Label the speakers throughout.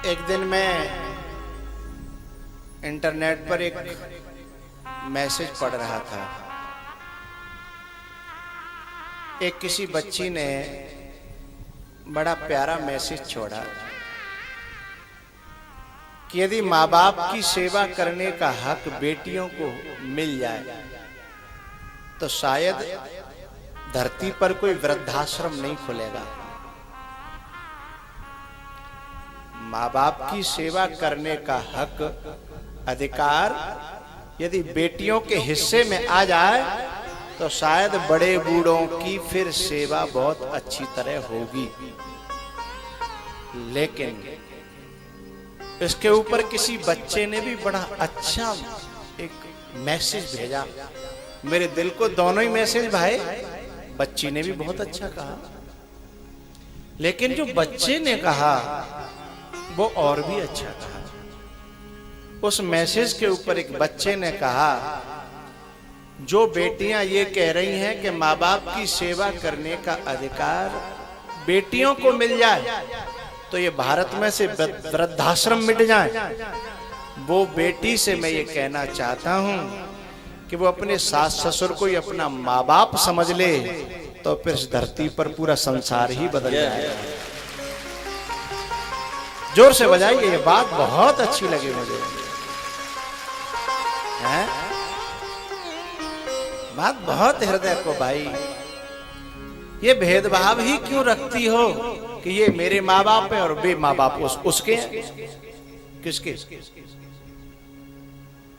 Speaker 1: एक दिन मैं इंटरनेट पर एक मैसेज पढ़ रहा था। एक किसी बच्ची ने बड़ा प्यारा मैसेज छोड़ा कि यदि माँ बाप की सेवा करने का हक बेटियों को मिल जाए तो शायद धरती पर कोई वृद्धाश्रम नहीं खुलेगा। माँ बाप की सेवा करने का हक, अधिकार यदि बेटियों के हिस्से में आ जाए तो शायद बड़े बूढ़ों की फिर सेवा बहुत अच्छी तरह होगी। लेकिन इसके ऊपर किसी बच्चे ने भी बड़ा अच्छा एक मैसेज भेजा। मेरे दिल को दोनों ही मैसेज भाई, बच्ची ने भी बहुत अच्छा कहा, लेकिन जो बच्चे ने कहा वो और भी अच्छा कहा। उस मैसेज के ऊपर एक बच्चे ने कहा, जो बेटियां ये कह रही हैं कि माँ बाप की सेवा करने का अधिकार बेटियों को मिल जाए तो ये भारत में से वृद्धाश्रम मिट जाए, वो बेटी से मैं ये कहना चाहता हूं कि वो अपने सास ससुर को ही अपना माँ बाप समझ ले तो फिर इस धरती पर पूरा संसार ही बदल जाएगा। जोर से बजाइए, ये बात बहुत अच्छी लगी मुझे। हैं? बात बहुत हृदय को भाई। ये भेदभाव ही क्यों रखती हो कि ये मेरे माँ बाप है और वे माँ बाप उसके हैं? किसके?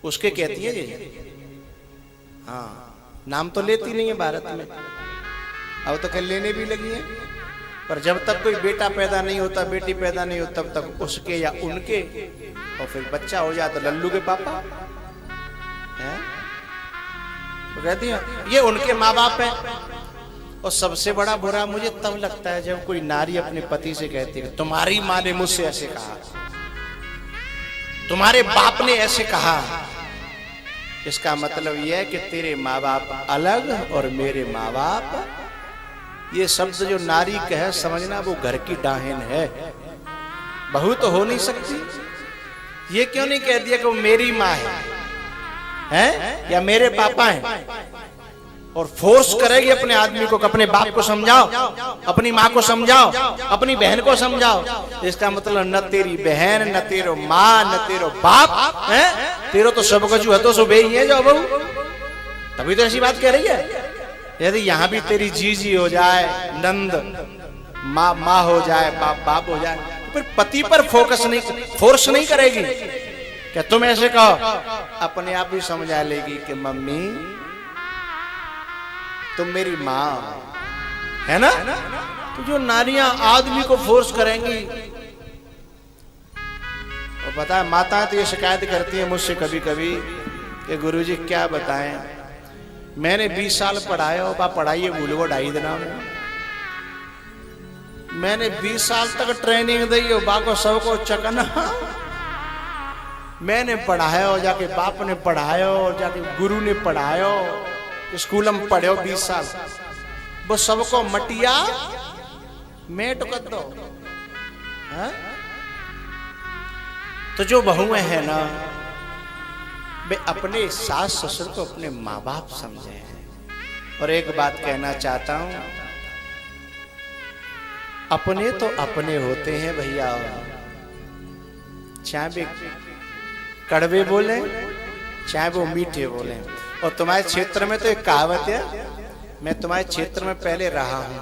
Speaker 1: उसके कहती है ये। हाँ, नाम तो लेती नहीं है भारत में, अब तो कल लेने भी लगी है। पर जब तक कोई बेटा पैदा नहीं होता, बेटी पैदा नहीं होता, तब तक उसके या उनके, और फिर बच्चा हो जाए तो लल्लू के पापा है, तो कहती है ये उनके माँ बाप है। और सबसे बड़ा बुरा मुझे तब लगता है जब कोई नारी अपने पति से कहती है तुम्हारी माँ ने मुझसे ऐसे कहा, तुम्हारे बाप ने ऐसे कहा। इसका मतलब यह है कि तेरे माँ बाप अलग और मेरे माँ बाप, ये शब्द जो नारी कहे समझना वो घर की डाहन है, बहू तो हो नहीं सकती। ये क्यों नहीं कह दिया कि वो मेरी माँ है या मेरे पापा हैं, और फोर्स करेगी अपने आदमी को, अपने बाप को समझाओ, अपनी माँ को समझाओ, अपनी बहन को समझाओ। इसका मतलब न तेरी बहन, न तेरो माँ, न तेरो बाप है, तेरो तो सब कछु है तो सुबह ही है जो बहू, तभी तो ऐसी बात कह रही है। यदि यहाँ भी तेरी जीजी हो जाए, नंद माँ हो जाए, बाप हो जाए, तो फिर पति पर फोर्स नहीं करेगी क्या तुम ऐसे कहो, अपने आप ही समझा लेगी कि मम्मी तुम मेरी माँ है ना। तो जो नारियां आदमी को फोर्स करेंगी, और पता है माता तो ये शिकायत करती है मुझसे कभी कभी कि गुरुजी क्या बताएं, मैंने 20 साल पढ़ाया हो, पढ़ाइए भूल वो 2.5 दिन में। मैंने 20 साल तक ट्रेनिंग दी हो, बाको सबको चकना। मैंने पढ़ाया हो, जाके बाप ने पढ़ाया हो, जाके गुरु ने पढ़ाया हो, स्कूल में पढ़े हो 20 साल, वो सबको मटिया मेट कर दो। तो जो बहुएं हैं ना, वे अपने सास ससुर को अपने माँ बाप समझे हैं। और एक बात कहना चाहता हूं, अपने तो अपने होते हैं भैया, चाहे वे कड़वे बोले चाहे वो मीठे बोले। और तुम्हारे क्षेत्र में तो एक कहावत है, मैं तुम्हारे क्षेत्र में पहले रहा हूं,